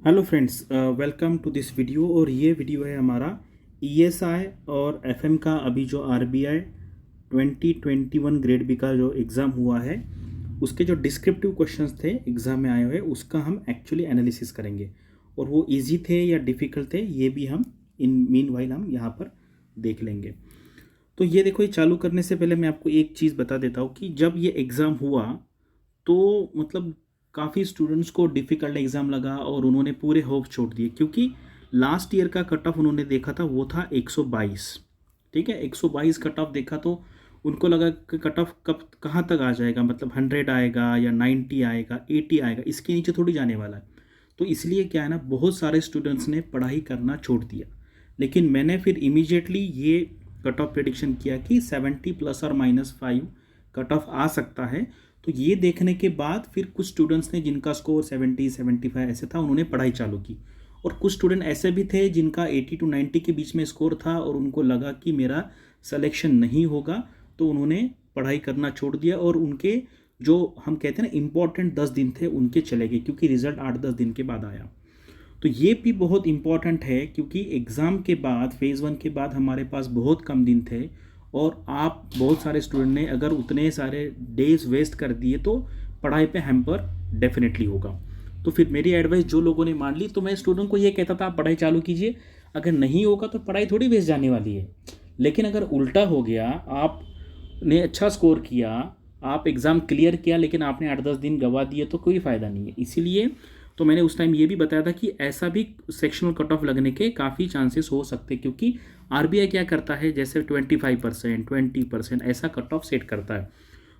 Hello friends, welcome to this video. और ये video है हमारा ईएसआई और एफएम का अभी जो आरबीआई 2021 ग्रेड बी का जो एग्ज़ाम हुआ है उसके जो डिस्क्रिप्टिव क्वेश्चंस थे एग्ज़ाम में आए हुए उसका हम एक्चुअली एनालिसिस करेंगे। और वो इजी थे या डिफ़िकल्ट थे ये भी हम इन मीन वाइल हम यहाँ पर देख लेंगे। तो ये देखो, ये चालू करने से पहले मैं आपको एक चीज़ बता देता हूँ कि जब ये एग्ज़ाम हुआ तो मतलब काफ़ी स्टूडेंट्स को डिफ़िकल्ट एग्ज़ाम लगा और उन्होंने पूरे होप छोड़ दिए, क्योंकि लास्ट ईयर का कट ऑफ उन्होंने देखा था वो था 122। ठीक है, 122 कट ऑफ देखा तो उनको लगा कि कट ऑफ कब कहाँ तक आ जाएगा, मतलब 100 आएगा या 90 आएगा, 80 आएगा, इसके नीचे थोड़ी जाने वाला है। तो इसलिए क्या है ना, बहुत सारे स्टूडेंट्स ने पढ़ाई करना छोड़ दिया। लेकिन मैंने फिर इमीडिएटली ये कट ऑफ प्रेडिक्शन किया कि 70 ±5 कट ऑफ आ सकता है। तो ये देखने के बाद फिर कुछ स्टूडेंट्स ने जिनका स्कोर 70 75 ऐसे था उन्होंने पढ़ाई चालू की, और कुछ स्टूडेंट ऐसे भी थे जिनका 80 to 90 के बीच में स्कोर था और उनको लगा कि मेरा सिलेक्शन नहीं होगा, तो उन्होंने पढ़ाई करना छोड़ दिया और उनके जो हम कहते हैं ना इम्पॉर्टेंट 10 दिन थे उनके चले गए, क्योंकि रिजल्ट 8-10 दिन के बाद आया। तो ये भी बहुत इम्पॉर्टेंट है क्योंकि एग्ज़ाम के बाद फेज़ 1 के बाद हमारे पास बहुत कम दिन थे, और आप बहुत सारे स्टूडेंट ने अगर उतने सारे डेज वेस्ट कर दिए तो पढ़ाई पे हैम्पर डेफिनेटली होगा। तो फिर मेरी एडवाइस जो लोगों ने मान ली, तो मैं स्टूडेंट को ये कहता था आप पढ़ाई चालू कीजिए, अगर नहीं होगा तो पढ़ाई थोड़ी वेस्ट जाने वाली है। लेकिन अगर उल्टा हो गया, आपने अच्छा स्कोर किया, आप एग्ज़ाम क्लियर किया लेकिन आपने 8-10 दिन गंवा दिए तो कोई फ़ायदा नहीं है। इसीलिए तो मैंने उस टाइम ये भी बताया था कि ऐसा भी सेक्शनल कट ऑफ लगने के काफ़ी चांसेस हो सकते हैं, क्योंकि आरबीआई क्या करता है जैसे 25% 20% ऐसा कट ऑफ सेट करता है।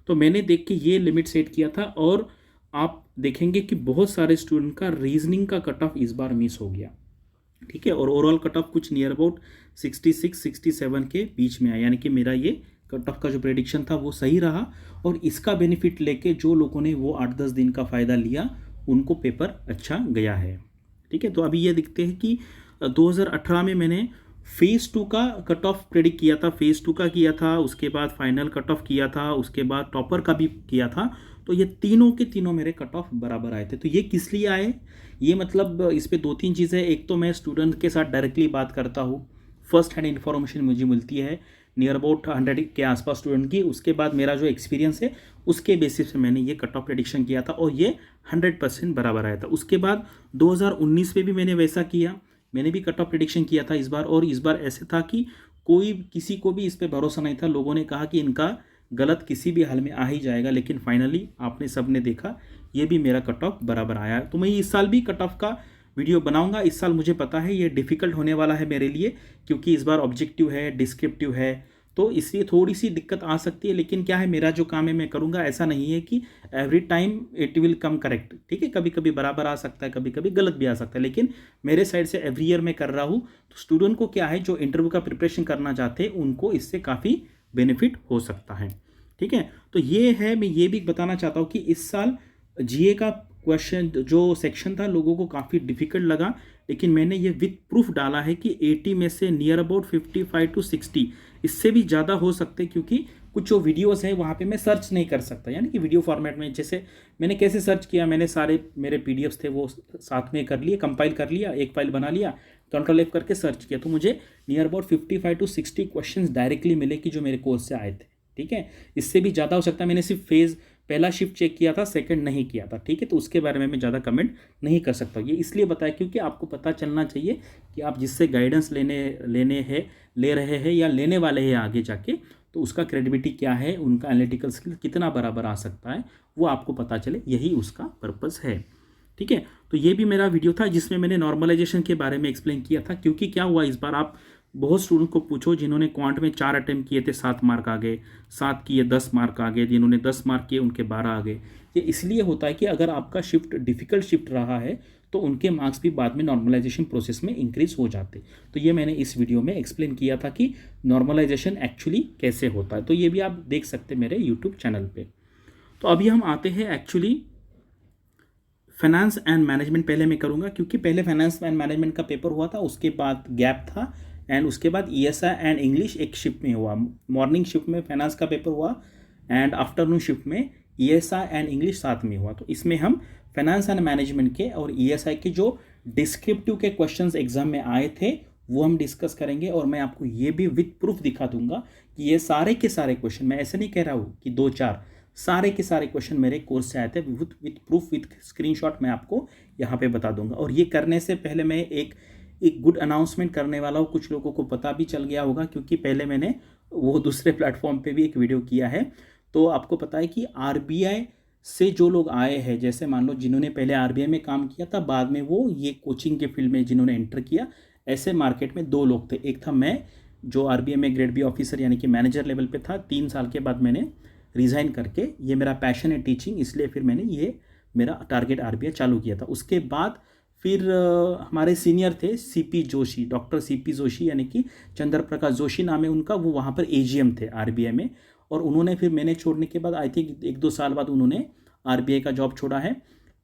तो मैंने देख के ये लिमिट सेट किया था, और आप देखेंगे कि बहुत सारे स्टूडेंट का रीजनिंग का कट ऑफ इस बार मिस हो गया। ठीक है, और ओवरऑल कट ऑफ कुछ नियर अबाउट 66-67 के बीच में आया, यानी कि मेरा ये कट ऑफ का जो प्रेडिक्शन था वो सही रहा। और इसका बेनिफिट लेके जो लोगों ने वो 8-10 दिन का फ़ायदा लिया उनको पेपर अच्छा गया है। ठीक है, तो अभी ये दिखते हैं कि 2018 में मैंने फेज़ 2 का कट ऑफ प्रेडिक्ट किया था, फेज़ 2 का किया था, उसके बाद फाइनल कट ऑफ किया था, उसके बाद टॉपर का भी किया था। तो ये तीनों के तीनों मेरे कट ऑफ बराबर आए थे। तो ये किस लिए आए, ये मतलब इस पर 2-3 चीज़ें। एक तो मैं स्टूडेंट के साथ डायरेक्टली बात करता हूँ, फर्स्ट हैंड इन्फॉर्मेशन मुझे मिलती है नियर अबाउट 100 के आसपास स्टूडेंट की। उसके बाद मेरा जो एक्सपीरियंस है उसके बेसिस पे मैंने ये कट ऑफ प्रेडिक्शन किया था और ये 100% बराबर आया था। उसके बाद 2019 में भी मैंने वैसा किया, मैंने भी कट ऑफ प्रेडिक्शन किया था इस बार। और इस बार ऐसे था कि कोई किसी को भी इस पर भरोसा नहीं था, लोगों ने कहा कि इनका गलत किसी भी हाल में आ ही जाएगा, लेकिन फाइनली आपने सब ने देखा ये भी मेरा कट ऑफ बराबर आया। तो मैं इस साल भी कट ऑफ का वीडियो बनाऊंगा। इस साल मुझे पता है ये डिफ़िकल्ट होने वाला है मेरे लिए, क्योंकि इस बार ऑब्जेक्टिव है, डिस्क्रिप्टिव है, तो इसलिए थोड़ी सी दिक्कत आ सकती है। लेकिन क्या है, मेरा जो काम है मैं करूँगा, ऐसा नहीं है कि every time it will come correct. ठीक है, कभी कभी बराबर आ सकता है, कभी कभी गलत भी आ सकता है, लेकिन मेरे साइड से एवरी ईयर मैं कर रहा हूँ। तो स्टूडेंट को क्या है, जो इंटरव्यू का प्रिपरेशन करना चाहते हैं उनको इससे काफ़ी बेनिफिट हो सकता है। ठीक है, तो ये है, मैं ये भी बताना चाहता हूँ कि इस साल जीए का क्वेश्चन जो सेक्शन था लोगों को काफ़ी डिफिकल्ट लगा, लेकिन मैंने ये विथ प्रूफ डाला है कि 80 में से नियर अबाउट 55 to 60 इससे भी ज़्यादा हो सकते, क्योंकि कुछ जो वीडियोस है वहाँ पे मैं सर्च नहीं कर सकता, यानी कि वीडियो फॉर्मेट में। जैसे मैंने कैसे सर्च किया, मैंने सारे मेरे पीडीएफ्स थे वो साथ में कर लिए, कंपाइल कर लिया, एक फाइल बना लिया, Ctrl+F करके सर्च किया, तो मुझे near about 55 to 60 question directly मिले कि जो मेरे कोर्स से आए थे। ठीक है, इससे भी ज़्यादा हो सकता है, मैंने सिर्फ फेज़ पहला शिफ्ट चेक किया था, सेकंड नहीं किया था। ठीक है, तो उसके बारे में मैं ज़्यादा कमेंट नहीं कर सकता। ये इसलिए बताया क्योंकि आपको पता चलना चाहिए कि आप जिससे गाइडेंस ले रहे हैं या लेने वाले हैं आगे जाके, तो उसका क्रेडिबिलिटी क्या है, उनका एनालिटिकल स्किल कितना बराबर आ सकता है, वो आपको पता चले, यही उसका पर्पस है। ठीक है, तो ये भी मेरा वीडियो था जिसमें मैंने नॉर्मलाइजेशन के बारे में एक्सप्लेन किया था। क्योंकि क्या हुआ, इस बार आप बहुत स्टूडेंट को पूछो जिन्होंने क्वांट में 4 अटेम्प्ट किए थे 7 मार्क आ गए, 7 किए 10 मार्क आ गए, जिन्होंने 10 मार्क किए उनके 12 आ गए। ये इसलिए होता है कि अगर आपका शिफ्ट डिफ़िकल्ट शिफ्ट रहा है तो उनके मार्क्स भी बाद में नॉर्मलाइजेशन प्रोसेस में इंक्रीज हो जाते। तो ये मैंने इस वीडियो में एक्सप्लेन किया था कि नॉर्मलाइजेशन एक्चुअली कैसे होता है, तो ये भी आप देख सकते हैं मेरे यूट्यूब चैनल पर। तो अभी हम आते हैं एक्चुअली फाइनेंस एंड मैनेजमेंट पहले मैं करूँगा, क्योंकि पहले फाइनेंस एंड मैनेजमेंट का पेपर हुआ था, उसके बाद गैप था, एंड उसके बाद ईएसआई एंड इंग्लिश एक शिफ्ट में हुआ। मॉर्निंग शिफ्ट में फाइनेंस का पेपर हुआ एंड आफ्टरनून शिफ्ट में ईएसआई एंड इंग्लिश साथ में हुआ। तो इसमें हम फाइनेंस एंड मैनेजमेंट के और ईएसआई के जो डिस्क्रिप्टिव के क्वेश्चंस एग्जाम में आए थे वो हम डिस्कस करेंगे, और मैं आपको ये भी विद प्रूफ दिखा दूंगा कि ये सारे के सारे क्वेश्चन, मैं ऐसे नहीं कह रहा हूँ कि 2-4, सारे के सारे क्वेश्चन मेरे कोर्स से आए थे विद प्रूफ, विद स्क्रीनशॉट मैं आपको यहाँ पे बता दूंगा। और ये करने से पहले मैं एक गुड अनाउंसमेंट करने वाला हूँ। कुछ लोगों को पता भी चल गया होगा क्योंकि पहले मैंने वो दूसरे प्लेटफॉर्म पे भी एक वीडियो किया है। तो आपको पता है कि आरबीआई से जो लोग आए हैं, जैसे मान लो जिन्होंने पहले आरबीआई में काम किया था, बाद में वो ये कोचिंग के फील्ड में जिन्होंने एंटर किया, ऐसे मार्केट में 2 लोग थे। एक था मैं, जो आरबीआई में ग्रेड बी ऑफिसर यानी कि मैनेजर लेवल पे था। 3 साल के बाद मैंने रिज़ाइन करके, ये मेरा पैशन है टीचिंग, इसलिए फिर मैंने ये मेरा टारगेट आरबीआई चालू किया था। उसके बाद फिर हमारे सीनियर थे CP Joshi, doctor CP Joshi यानी कि चंद्र प्रकाश जोशी नाम है उनका, वो वहाँ पर एजीएम थे आरबीआई में। और उन्होंने फिर मैंने छोड़ने के बाद आई थिंक 1-2 साल बाद उन्होंने आरबीआई का जॉब छोड़ा है।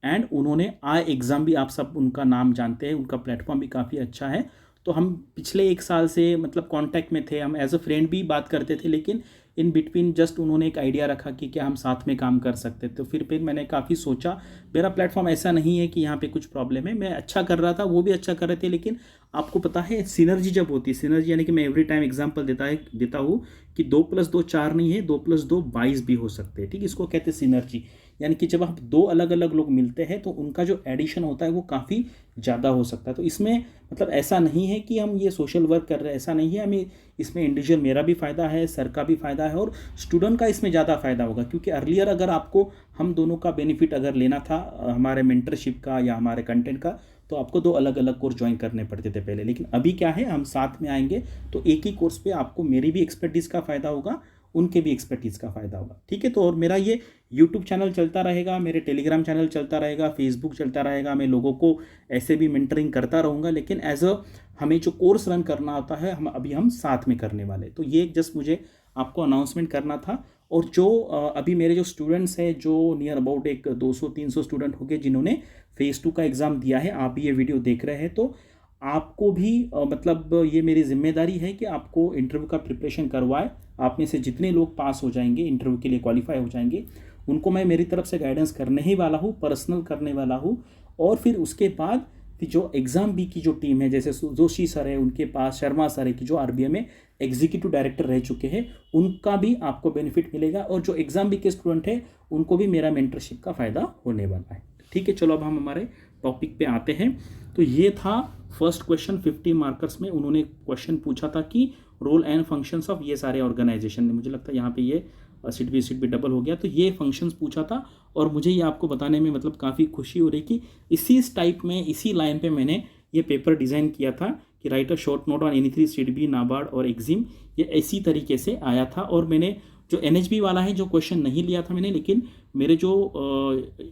एंड उन्होंने आई एग्ज़ाम भी, आप सब उनका नाम जानते हैं, उनका प्लेटफॉर्म भी काफ़ी अच्छा है। तो हम पिछले 1 साल से मतलब कांटेक्ट में थे, हम एज अ फ्रेंड भी बात करते थे, लेकिन इन बिटवीन जस्ट उन्होंने एक आइडिया रखा कि क्या हम साथ में काम कर सकते। तो फिर मैंने काफ़ी सोचा, मेरा प्लेटफॉर्म ऐसा नहीं है कि यहाँ पे कुछ प्रॉब्लम है, मैं अच्छा कर रहा था, वो भी अच्छा कर रहे थे, लेकिन आपको पता है सिनर्जी जब होती है, सिनर्जी यानी कि मैं एवरी टाइम एग्जांपल देता हूँ कि 2+2 4 नहीं है, 2+2 22 भी हो सकते हैं। ठीक, इसको कहते हैं सिनर्जी, यानी कि जब आप 2 अलग अलग लोग मिलते हैं तो उनका जो एडिशन होता है वो काफ़ी ज़्यादा हो सकता है। तो इसमें मतलब ऐसा नहीं है कि हम ये सोशल वर्क कर रहे हैं, ऐसा नहीं है। हमें इसमें इंडिविजुअल मेरा भी फ़ायदा है, सर का भी फ़ायदा है, और स्टूडेंट का इसमें ज़्यादा फ़ायदा होगा। क्योंकि अर्लियर अगर आपको हम दोनों का बेनिफिट अगर लेना था, हमारे मेंटरशिप का या हमारे कंटेंट का, तो आपको 2 अलग अलग कोर्स ज्वाइन करने पड़ते थे पहले। लेकिन अभी क्या है, हम साथ में आएंगे तो एक ही कोर्स पे आपको मेरी भी एक्सपर्टीज़ का फ़ायदा होगा, उनके भी एक्सपर्टीज़ का फ़ायदा होगा। ठीक है, तो और मेरा ये यूट्यूब चैनल चलता रहेगा, मेरे टेलीग्राम चैनल चलता रहेगा, फेसबुक चलता रहेगा, मैं लोगों को ऐसे भी मेंटरिंग करता रहूँगा। लेकिन एज अ हमें जो कोर्स रन करना होता है, हम साथ में करने वाले। तो ये जस्ट मुझे आपको अनाउंसमेंट करना था। और जो अभी मेरे जो स्टूडेंट्स हैं, जो नियर अबाउट एक 200-300 स्टूडेंट हो गए जिन्होंने फेज़ 2 का एग्ज़ाम दिया है, आप भी ये वीडियो देख रहे हैं, तो आपको भी मतलब ये मेरी जिम्मेदारी है कि आपको इंटरव्यू का प्रिपरेशन करवाए। आप में से जितने लोग पास हो जाएंगे, इंटरव्यू के लिए क्वालिफाई हो जाएंगे, उनको मैं मेरी तरफ से गाइडेंस करने ही वाला हूँ, पर्सनल करने वाला हूँ। और फिर उसके बाद जो एग्ज़ाम बी की जो टीम है, जैसे जोशी सर है, उनके पास शर्मा सर है कि जो आरबीआई में एग्जीक्यूटिव डायरेक्टर रह चुके हैं, उनका भी आपको बेनिफिट मिलेगा। और जो एग्ज़ाम बी के स्टूडेंट है उनको भी मेरा मेंटरशिप का फ़ायदा होने वाला है। ठीक है, चलो अब हम हमारे टॉपिक पे आते हैं। तो ये था फर्स्ट क्वेश्चन 50 मार्कर्स में। उन्होंने क्वेश्चन पूछा था कि रोल एंड फंक्शंस ऑफ ये सारे ऑर्गेनाइजेशन में, मुझे लगता है यहाँ पे ये सीट भी डबल हो गया, तो ये फंक्शंस पूछा था। और मुझे ये आपको बताने में मतलब काफ़ी खुशी हो रही कि इसी टाइप में, इसी लाइन पे मैंने ये पेपर डिज़ाइन किया था कि write a short note on any 3 SIDBI, NABARD और एग्जिम, ये इसी तरीके से आया था। और मैंने जो एनएचबी वाला है जो क्वेश्चन नहीं लिया था मैंने, लेकिन मेरे जो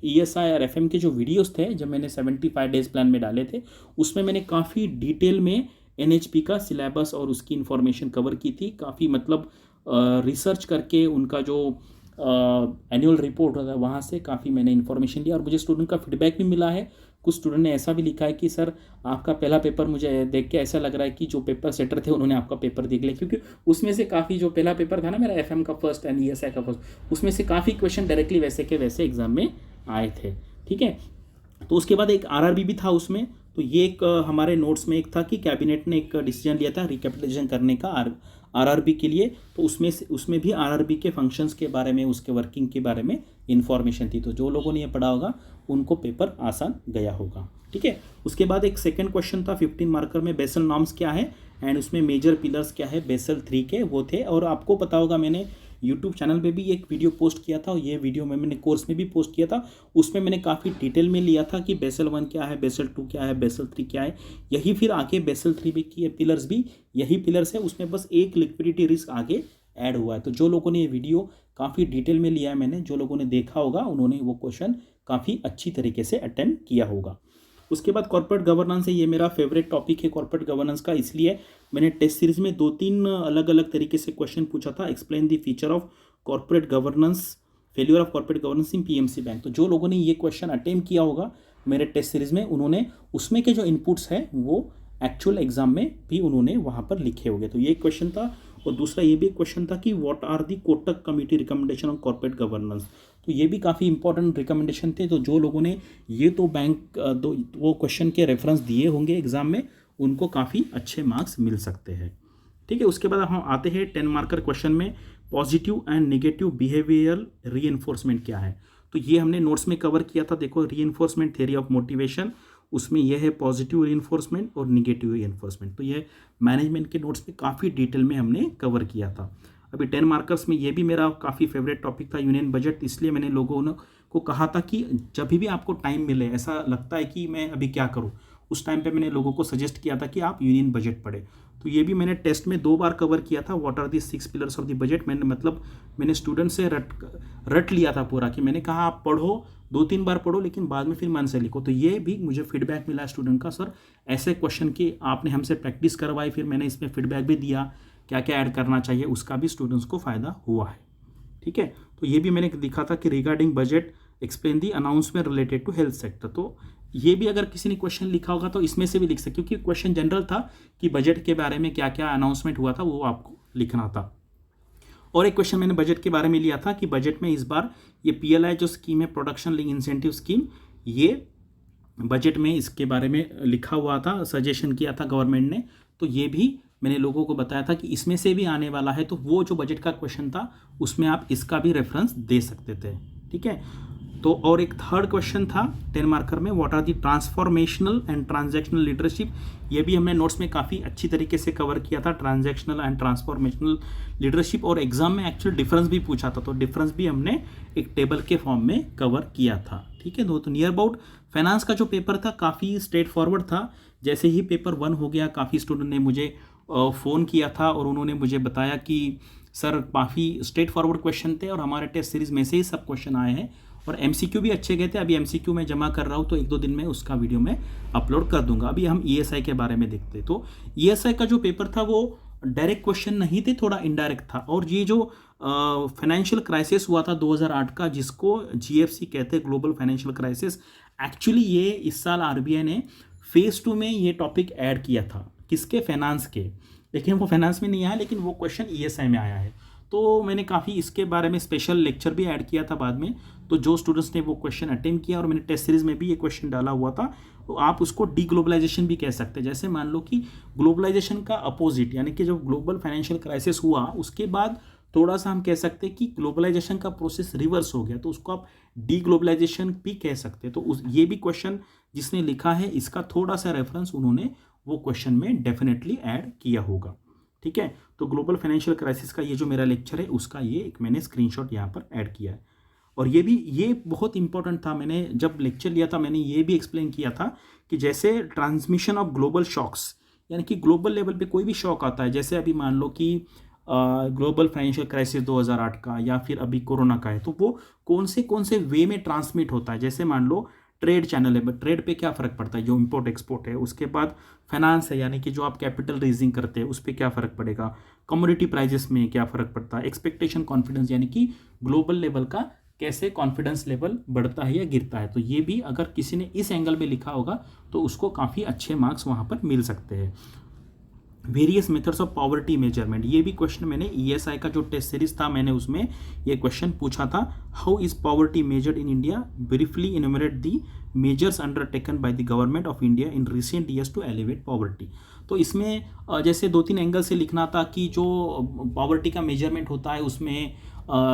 ईएसआई और एफएम के जो वीडियोस थे, जब मैंने 75 डेज प्लान में डाले थे, उसमें मैंने काफ़ी डिटेल में एनएचपी का सिलेबस और उसकी इन्फॉर्मेशन कवर की थी। काफ़ी मतलब रिसर्च करके उनका जो एनुअल रिपोर्ट होता है वहाँ से काफ़ी मैंने इन्फॉर्मेशन लिया। और मुझे स्टूडेंट का फीडबैक भी मिला है। कुछ स्टूडेंट ने ऐसा भी लिखा है कि सर आपका पहला पेपर मुझे देख के ऐसा लग रहा है कि जो पेपर सेटर थे उन्होंने आपका पेपर देख लिया, क्योंकि उसमें से काफ़ी, जो पहला पेपर था ना मेरा एफएम का फर्स्ट एंड ईएसआई का फर्स्ट, उसमें से काफ़ी क्वेश्चन डायरेक्टली वैसे के वैसे एग्जाम में आए थे। ठीक है, तो उसके बाद एक आरआरबी भी था उसमें। तो ये एक हमारे नोट्स में एक था कि कैबिनेट ने एक डिसीजन लिया था रिकैपिटलाइजेशन करने का आरआरबी के लिए। तो उसमें भी आरआरबी के फंक्शंस के बारे में, उसके वर्किंग के बारे में इंफॉर्मेशन थी। तो जो लोगों ने ये पढ़ा होगा उनको पेपर आसान गया होगा। ठीक है, उसके बाद एक सेकंड क्वेश्चन था 15 मार्कर में, बेसल नॉर्म्स क्या है एंड उसमें मेजर पिलर्स क्या है बेसल 3 के, वो थे। और आपको पता होगा मैंने यूट्यूब चैनल पे भी एक वीडियो पोस्ट किया था, और ये वीडियो मैंने कोर्स में भी पोस्ट किया था। उसमें मैंने काफ़ी डिटेल में लिया था कि बेसल 1 क्या है, बेसल 2 क्या है, बेसल 3 क्या है। यही फिर आगे बेसल 3 भी की पिलर्स भी यही पिलर्स है, उसमें बस एक लिक्विडिटी रिस्क आगे ऐड हुआ है। तो जो लोगों ने ये वीडियो काफ़ी डिटेल में लिया है मैंने, जो लोगों ने देखा होगा उन्होंने वो क्वेश्चन काफ़ी अच्छी तरीके से अटेम्प्ट किया होगा। उसके बाद कॉर्पोरेट गवर्नेंस है, ये मेरा फेवरेट टॉपिक है कॉर्पोरेट गवर्नेंस का, इसलिए मैंने टेस्ट सीरीज में 2-3 अलग अलग तरीके से क्वेश्चन पूछा था। Explain the feature of corporate governance, failure of corporate governance in PMC bank. तो जो लोगों ने ये क्वेश्चन अटेम्प्ट किया होगा मेरे टेस्ट सीरीज में, उन्होंने उसमें के जो इनपुट्स हैं वो एक्चुअल एग्जाम में भी उन्होंने वहाँ पर लिखे होंगे। तो ये क्वेश्चन था। और दूसरा ये भी क्वेश्चन था कि what are the Kotak committee recommendation on corporate governance. तो ये भी काफ़ी इंपॉर्टेंट रिकमेंडेशन थे। तो जो लोगों ने ये तो बैंक वो क्वेश्चन के रेफरेंस दिए होंगे एग्जाम में, उनको काफ़ी अच्छे मार्क्स मिल सकते हैं। ठीक है, उसके बाद हम आते हैं 10 मार्कर क्वेश्चन में, positive and negative behavioural reinforcement क्या है। तो ये हमने नोट्स में कवर किया था। देखो, रीइंफोर्समेंट थ्योरी ऑफ मोटिवेशन, उसमें यह है पॉजिटिव रीइंफोर्समेंट और निगेटिव रीइंफोर्समेंट। तो ये मैनेजमेंट के नोट्स में काफ़ी डिटेल में हमने कवर किया था। अभी 10 मार्कर्स में ये भी मेरा काफ़ी फेवरेट टॉपिक था, यूनियन बजट। इसलिए मैंने लोगों को कहा था कि जब भी आपको टाइम मिले, ऐसा लगता है कि मैं अभी क्या करूँ, उस टाइम पे मैंने लोगों को सजेस्ट किया था कि आप यूनियन बजट पढ़ें। तो ये भी मैंने टेस्ट में 2 बार कवर किया था, what are the 6 pillars of the budget. मैंने स्टूडेंट से रट लिया था पूरा, कि मैंने कहा आप पढ़ो, 2-3 बार पढ़ो, लेकिन बाद में फिर मन से लिखो। तो ये भी मुझे फीडबैक मिला स्टूडेंट का, सर ऐसे क्वेश्चन की आपने हमसे प्रैक्टिस करवाई, फिर मैंने इसमें फीडबैक भी दिया क्या क्या ऐड करना चाहिए, उसका भी स्टूडेंट्स को फ़ायदा हुआ है। ठीक है, तो ये भी मैंने दिखा था कि regarding budget explain the announcement related to health sector. तो ये भी अगर किसी ने क्वेश्चन लिखा होगा तो इसमें से भी लिख सकते, क्योंकि क्वेश्चन जनरल था कि बजट के बारे में क्या क्या अनाउंसमेंट हुआ था, वो आपको लिखना था। और एक क्वेश्चन मैंने बजट के बारे में लिया था कि बजट में इस बार ये PLI जो स्कीम है, प्रोडक्शन लिंक इंसेंटिव स्कीम, ये बजट में इसके बारे में लिखा हुआ था, सजेशन किया था गवर्नमेंट ने। तो ये भी मैंने लोगों को बताया था कि इसमें से भी आने वाला है। तो वो जो बजट का क्वेश्चन था उसमें आप इसका भी रेफरेंस दे सकते थे। ठीक है, तो और एक थर्ड क्वेश्चन था 10 मार्कर में, what are the transformational and transactional leadership. ये भी हमने नोट्स में काफ़ी अच्छी तरीके से कवर किया था, ट्रांजैक्शनल एंड ट्रांसफॉर्मेशनल लीडरशिप। और एग्जाम में एक्चुअल डिफरेंस भी पूछा था, तो डिफरेंस भी हमने एक टेबल के फॉर्म में कवर किया था। ठीक है, तो नियर अबाउट फाइनेंस का जो पेपर था काफ़ी स्ट्रेट फॉरवर्ड था। जैसे ही पेपर 1 हो गया, काफ़ी स्टूडेंट ने मुझे फ़ोन किया था और उन्होंने मुझे बताया कि सर काफ़ी स्ट्रेट फॉरवर्ड क्वेश्चन थे और हमारे टेस्ट सीरीज़ में से ही सब क्वेश्चन आए हैं, और MCQ भी अच्छे गए थे। अभी MCQ मैं जमा कर रहा हूँ, तो 1-2 दिन में उसका वीडियो मैं अपलोड कर दूंगा। अभी हम ESI के बारे में देखते हैं। तो ESI का जो पेपर था वो डायरेक्ट क्वेश्चन नहीं थे, थोड़ा इनडायरेक्ट था। और ये जो फाइनेंशियल क्राइसिस हुआ था 2008 का, जिसको GFC कहते हैं, ग्लोबल फाइनेंशियल क्राइसिस, एक्चुअली ये इस साल RBI ने फेज़ 2 में ये टॉपिक ऐड किया था। किसके? फाइनेंस के। लेकिन वो फाइनेंस में नहीं आया, लेकिन वो क्वेश्चन ESI में आया है। तो मैंने काफ़ी इसके बारे में स्पेशल लेक्चर भी ऐड किया था बाद में। तो जो स्टूडेंट्स ने वो क्वेश्चन अटेम्प्ट किया, और मैंने टेस्ट सीरीज में भी ये क्वेश्चन डाला हुआ था, तो आप उसको डीग्लोबलाइजेशन भी कह सकते हैं। जैसे मान लो कि ग्लोबलाइजेशन का अपोजिट, यानी कि जब ग्लोबल फाइनेंशियल क्राइसिस हुआ उसके बाद थोड़ा सा हम कह सकते हैं कि ग्लोबलाइजेशन का प्रोसेस रिवर्स हो गया, तो उसको आप डीग्लोबलाइजेशन भी कह सकते हैं। तो ये भी क्वेश्चन जिसने लिखा है, इसका थोड़ा सा रेफरेंस उन्होंने वो क्वेश्चन में डेफिनेटली ऐड किया होगा। ठीक है, तो ग्लोबल फाइनेंशियल क्राइसिस का ये जो मेरा लेक्चर है, उसका ये एक मैंने स्क्रीनशॉट यहाँ पर ऐड किया है। और ये बहुत इंपॉर्टेंट था। मैंने जब लेक्चर लिया था, मैंने ये भी एक्सप्लेन किया था कि जैसे ट्रांसमिशन ऑफ ग्लोबल शॉक्स, यानी कि ग्लोबल लेवल पे कोई भी शॉक आता है, जैसे अभी मान लो कि ग्लोबल फाइनेंशियल क्राइसिस 2008 का, या फिर अभी कोरोना का है, तो वो कौन से वे में ट्रांसमिट होता है। जैसे मान लो ट्रेड चैनल है, ट्रेड पे क्या फ़र्क पड़ता है, जो इंपोर्ट एक्सपोर्ट है। उसके बाद फाइनेंस है, यानी कि जो आप कैपिटल रेजिंग करते हैं उस पर क्या फ़र्क पड़ेगा। कमोडिटी प्राइजेस में क्या फ़र्क पड़ता है। एक्सपेक्टेशन कॉन्फिडेंस, यानी कि ग्लोबल लेवल का कैसे कॉन्फिडेंस लेवल बढ़ता है या गिरता है। तो ये भी अगर किसी ने इस एंगल में लिखा होगा तो उसको काफ़ी अच्छे मार्क्स वहाँ पर मिल सकते हैं। Various methods of poverty measurement, ये भी क्वेश्चन मैंने ESI का जो टेस्ट सीरीज था, मैंने उसमें ये क्वेश्चन पूछा था। How is poverty measured in India, briefly enumerate the measures undertaken by the government of India in recent years to alleviate poverty. तो इसमें जैसे 2-3 एंगल से लिखना था कि जो पॉवर्टी का मेजरमेंट होता है उसमें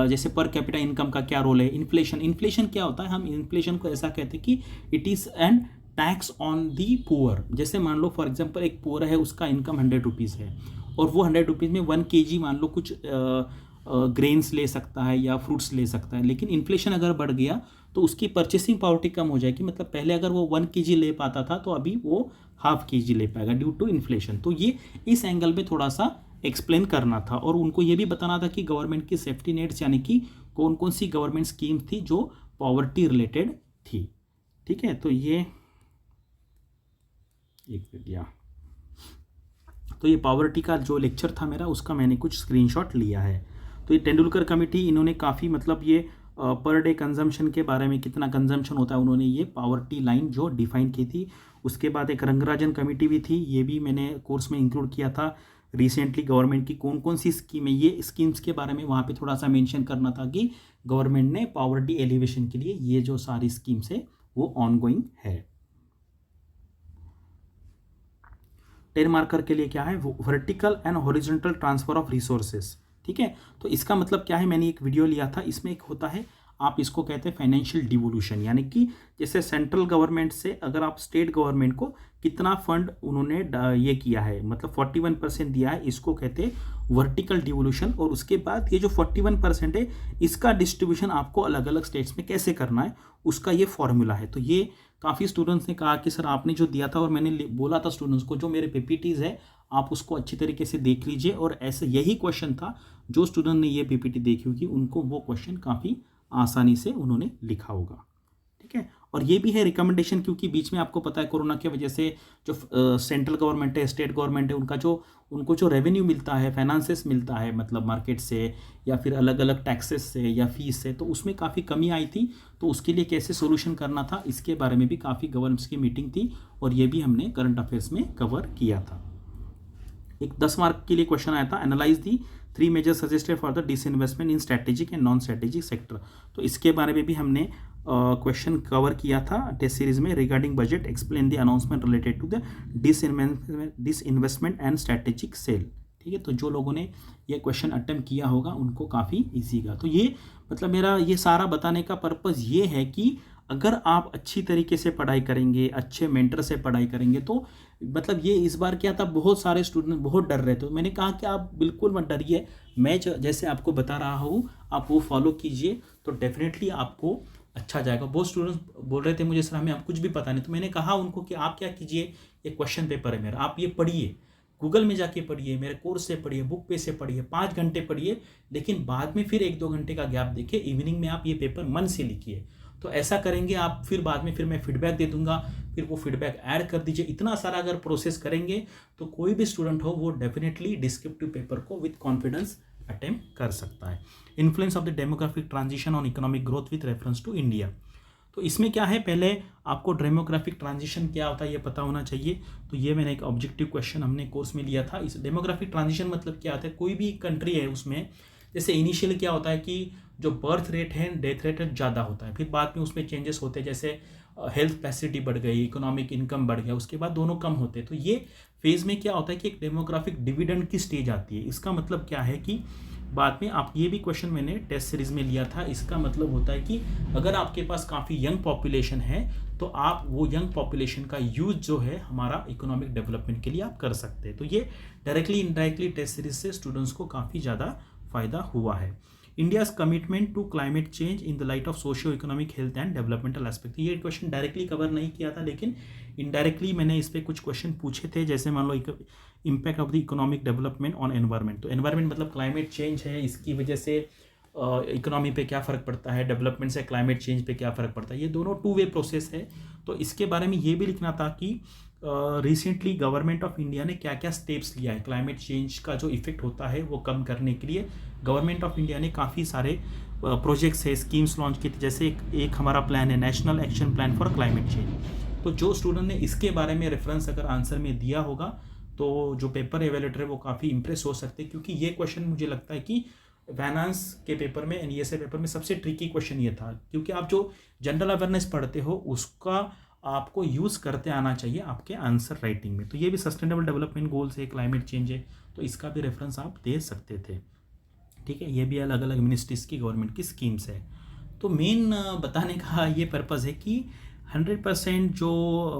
जैसे पर कैपिटा इनकम का क्या रोल है। इन्फ्लेशन क्या होता है, हम इन्फ्लेशन को ऐसा कहते हैं कि it is an tax on the poor. जैसे मान लो फॉर एग्जांपल एक पुअर है, उसका इनकम 100 रुपीज़ है, और वो 100 रुपीज़ में 1 kg मान लो कुछ ग्रेन्स ले सकता है या फ्रूट्स ले सकता है। लेकिन इन्फ्लेशन अगर बढ़ गया तो उसकी परचेसिंग पावर कम हो जाएगी। मतलब पहले अगर वो 1 kg ले पाता था, तो अभी वो ½ kg ले पाएगा ड्यू टू इन्फ्लेशन। तो ये इस एंगल में थोड़ा सा एक्सप्लेन करना था, और उनको ये भी बताना था कि गवर्नमेंट की सेफ्टी नेट्स, यानी कि कौन कौन सी गवर्नमेंट स्कीम थी जो पॉवर्टी रिलेटेड थी। ठीक है, तो ये एक मिनट, तो ये पॉवर्टी का जो लेक्चर था मेरा, उसका मैंने कुछ स्क्रीनशॉट लिया है। तो ये तेंदुलकर कमेटी, इन्होंने काफ़ी मतलब ये पर डे कंजम्पशन के बारे में, कितना कंजम्पशन होता है, उन्होंने ये पॉवर्टी लाइन जो डिफाइन की थी। उसके बाद एक रंगराजन कमेटी भी थी, ये भी मैंने कोर्स में इंक्लूड किया था। रिसेंटली गवर्नमेंट की कौन कौन सी स्कीम है, ये स्कीम्स के बारे में वहाँ पे थोड़ा सा मेंशन करना था कि गवर्नमेंट ने पॉवर्टी एलिवेशन के लिए ये जो सारी स्कीम्स है वो ऑनगोइंग है। 10 मार्कर के लिए क्या है, vertical and horizontal transfer of resources. ठीक है, तो इसका मतलब क्या है, मैंने एक वीडियो लिया था, इसमें एक होता है, आप इसको कहते हैं फाइनेंशियल डिवोल्यूशन, यानी कि जैसे सेंट्रल गवर्नमेंट से अगर आप स्टेट गवर्नमेंट को कितना फंड उन्होंने ये किया है, मतलब 41% दिया है, इसको कहते हैं वर्टिकल डिवोल्यूशन। और उसके बाद ये जो 41% है इसका डिस्ट्रीब्यूशन आपको अलग अलग स्टेट्स में कैसे करना है, उसका ये फॉर्मूला है। तो ये काफ़ी स्टूडेंट्स ने कहा कि सर आपने जो दिया था, और मैंने बोला था स्टूडेंट्स को जो मेरे पीपीटीज़ है आप उसको अच्छी तरीके से देख लीजिए, और ऐसे यही क्वेश्चन था, जो स्टूडेंट ने ये पीपीटी देखी होगी उनको वो क्वेश्चन काफ़ी आसानी से उन्होंने लिखा होगा। ठीक है, और ये भी है रिकमेंडेशन, क्योंकि बीच में आपको पता है कोरोना की वजह से जो सेंट्रल गवर्नमेंट है, स्टेट गवर्नमेंट है, उनको जो रेवेन्यू मिलता है, फाइनेंसेस मिलता है, मतलब मार्केट से या फिर अलग अलग टैक्सेस से या फीस से, तो उसमें काफ़ी कमी आई थी। तो उसके लिए कैसे सोल्यूशन करना था, इसके बारे में भी काफ़ी गवर्नमेंट्स की मीटिंग थी, और ये भी हमने करंट अफेयर्स में कवर किया था। एक 10 मार्क के लिए क्वेश्चन आया था, analyse the 3 major suggested for the disinvestment in strategic and non strategic sector. तो इसके बारे में भी हमने क्वेश्चन कवर किया था टेस्ट सीरीज में। Regarding budget explain the announcement related to the disinvestment and strategic sale. ठीक है, तो जो लोगों ने ये क्वेश्चन अटेम्प्ट किया होगा उनको काफ़ी ईजी का। तो ये मतलब मेरा ये सारा बताने का पर्पज़ ये है कि अगर आप अच्छी तरीके से पढ़ाई करेंगे, अच्छे मेंटर से पढ़ाई करेंगे, तो मतलब ये इस बार क्या था, बहुत सारे स्टूडेंट बहुत डर रहे थे। तो मैंने कहा कि आप बिल्कुल मत डरिए, मैं जैसे आपको बता रहा हूँ आप वो फॉलो कीजिए, तो डेफिनेटली आपको अच्छा जाएगा। बहुत स्टूडेंट्स बोल रहे थे मुझे सर हमें कुछ भी पता नहीं, तो मैंने कहा उनको कि आप क्या कीजिए, ये क्वेश्चन पेपर है मेरा, आप ये पढ़िए, गूगल में जाके पढ़िए, मेरे कोर्स से पढ़िए, बुक पे से पढ़िए, 5 घंटे पढ़िए, लेकिन बाद में फिर 1-2 घंटे का गैप देखिए, इवनिंग में आप ये पेपर मन से लिखिए। तो ऐसा करेंगे आप, फिर बाद में फिर मैं फीडबैक दे दूंगा, फिर वो फीडबैक ऐड कर दीजिए। इतना सारा अगर प्रोसेस करेंगे तो कोई भी स्टूडेंट हो वो डेफिनेटली डिस्क्रिप्टिव पेपर को विद कॉन्फिडेंस अटेम्प्ट कर सकता है। Influence of the demographic transition on economic growth with reference to India. तो इसमें क्या है, पहले आपको डेमोग्राफिक ट्रांजिशन क्या होता है ये पता होना चाहिए। तो ये मैंने एक ऑब्जेक्टिव क्वेश्चन हमने कोर्स में लिया था। इस डेमोग्राफिक ट्रांजिशन मतलब क्या होता है, कोई भी कंट्री है उसमें जैसे इनिशियली क्या होता है कि जो बर्थ रेट है, डेथ रेट है ज़्यादा होता है, फिर बाद में उसमें चेंजेस होते हैं, जैसे हेल्थ फैसिलिटी बढ़ गई, इकोनॉमिक इनकम बढ़ गया, उसके बाद दोनों कम होते हैं। तो ये फेज़ में क्या होता है कि एक डेमोग्राफिक डिविडेंड की स्टेज आती है। इसका मतलब क्या है कि बाद में आप, ये भी क्वेश्चन मैंने टेस्ट सीरीज में लिया था, इसका मतलब होता है कि अगर आपके पास काफ़ी यंग पॉपुलेशन है तो आप वो यंग पॉपुलेशन का यूज जो है हमारा इकोनॉमिक डेवलपमेंट के लिए आप कर सकते हैं। तो ये डायरेक्टली इनडायरेक्टली टेस्ट सीरीज से स्टूडेंट्स को काफ़ी ज़्यादा फायदा हुआ है। India's commitment to climate change in the light of socio economic health and developmental aspect. ये क्वेश्चन डायरेक्टली कवर नहीं किया था, लेकिन इनडायरेक्टली मैंने इस पर कुछ क्वेश्चन पूछे थे, जैसे मान low impact of the economic development on environment. तो एनवायरनमेंट मतलब क्लाइमेट चेंज है, इसकी वजह से इकोनॉमी पे क्या फ़र्क पड़ता है, डेवलपमेंट से क्लाइमेट चेंज पे क्या फ़र्क पड़ता है, ये दोनों 2 वे प्रोसेस है। तो इसके बारे में ये भी लिखना था कि रिसेंटली गवर्नमेंट ऑफ इंडिया ने क्या क्या स्टेप्स लिया है क्लाइमेट चेंज का जो इफेक्ट होता है वो कम करने के लिए। गवर्नमेंट ऑफ इंडिया ने काफ़ी सारे प्रोजेक्ट्स है, स्कीम्स लॉन्च की थी, जैसे एक हमारा प्लान है national action plan for climate change. तो जो स्टूडेंट ने इसके बारे में रेफरेंस अगर आंसर में दिया होगा तो जो पेपर एवेलेटर है वो काफ़ी इंप्रेस हो सकते हैं, क्योंकि ये क्वेश्चन मुझे लगता है कि फाइनेंस के पेपर में, एनईएसए पेपर में सबसे ट्रिकी क्वेश्चन ये था, क्योंकि आप जो जनरल अवेयरनेस पढ़ते हो उसका आपको यूज़ करते आना चाहिए आपके आंसर राइटिंग में। तो ये भी सस्टेनेबल डेवलपमेंट गोल्स है, क्लाइमेट चेंज है, तो इसका भी रेफरेंस आप दे सकते थे। ठीक है, ये भी अलग अलग मिनिस्ट्रीज की गवर्नमेंट की स्कीम्स है। तो मेन बताने का ये पर्पज़ है कि 100% जो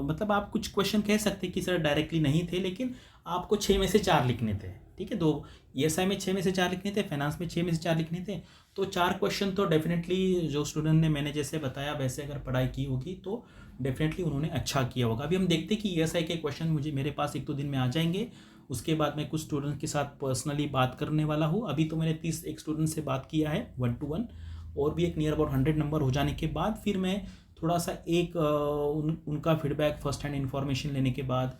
मतलब आप कुछ क्वेश्चन कह सकते हैं कि सर डायरेक्टली नहीं थे, लेकिन आपको 6 में से 4 लिखने थे। ठीक है, 2 ESI में 6 में से 4 लिखने थे, फाइनेंस में 6 में से 4 लिखने थे। तो 4 क्वेश्चन तो डेफिनेटली जो स्टूडेंट ने मैंने जैसे बताया वैसे अगर पढ़ाई की होगी तो डेफिनेटली उन्होंने अच्छा किया होगा। अभी हम देखते हैं कि ESI के क्वेश्चन मेरे पास 1-2 दिन में आ जाएंगे। उसके बाद मैं कुछ स्टूडेंट्स के साथ पर्सनली बात करने वाला हूँ। अभी तो मैंने 31 स्टूडेंट से बात किया है 1-to-1, और भी एक नियर अबाउट 100 नंबर हो जाने के बाद फिर मैं थोड़ा सा उनका फीडबैक फर्स्ट हैंड इन्फॉर्मेशन लेने के बाद,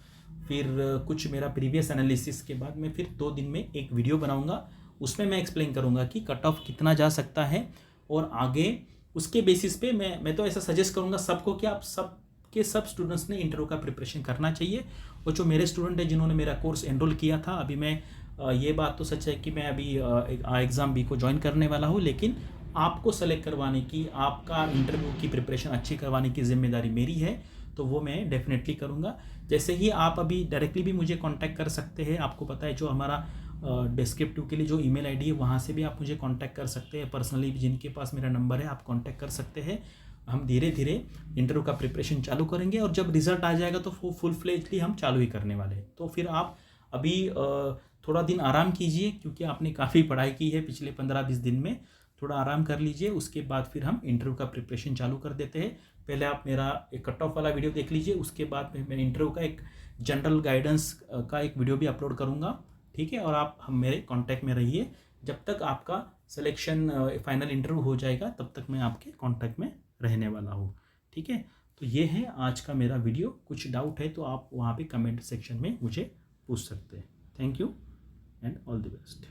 फिर कुछ मेरा प्रीवियस एनालिसिस के बाद मैं फिर 2 दिन में एक वीडियो बनाऊंगा। उसमें मैं एक्सप्लेन करूंगा कि कट ऑफ कितना जा सकता है, और आगे उसके बेसिस पे मैं तो ऐसा सजेस्ट करूंगा सबको कि आप सब स्टूडेंट्स ने इंटरव्यू का प्रिपरेशन करना चाहिए। और जो मेरे स्टूडेंट हैं जिन्होंने मेरा कोर्स एनरोल किया था, अभी मैं ये बात तो सच है कि मैं अभी एग्ज़ाम बी को ज्वाइन करने वाला हूँ, लेकिन आपको सेलेक्ट करवाने की, आपका इंटरव्यू की प्रिपरेशन अच्छी करवाने की ज़िम्मेदारी मेरी है, तो वो मैं डेफिनेटली करूँगा। जैसे ही आप अभी डायरेक्टली भी मुझे कांटेक्ट कर सकते हैं, आपको पता है जो हमारा डिस्क्रिप्टिव के लिए जो ईमेल आईडी है वहाँ से भी आप मुझे कांटेक्ट कर सकते हैं, पर्सनली जिनके पास मेरा नंबर है आप कांटेक्ट कर सकते हैं। हम धीरे धीरे इंटरव्यू का प्रिपरेशन चालू करेंगे और जब रिज़ल्ट आ जाएगा तो फुल फ्लेजली हम चालू ही करने वाले हैं। तो फिर आप अभी थोड़ा दिन आराम कीजिए, क्योंकि आपने काफ़ी पढ़ाई की है पिछले 15-20 दिन में, थोड़ा आराम कर लीजिए। उसके बाद फिर हम इंटरव्यू का प्रिपरेशन चालू कर देते हैं। पहले आप मेरा एक कट ऑफ वाला वीडियो देख लीजिए, उसके बाद मैं इंटरव्यू का एक जनरल गाइडेंस का एक वीडियो भी अपलोड करूँगा, ठीक है। और आप हम मेरे कांटेक्ट में रहिए, जब तक आपका सिलेक्शन फाइनल इंटरव्यू हो जाएगा तब तक मैं आपके कांटेक्ट में रहने वाला हूँ, ठीक है। तो ये है आज का मेरा वीडियो। कुछ डाउट है तो आप वहाँ पे कमेंट सेक्शन में मुझे पूछ सकते हैं। Thank you and all the best.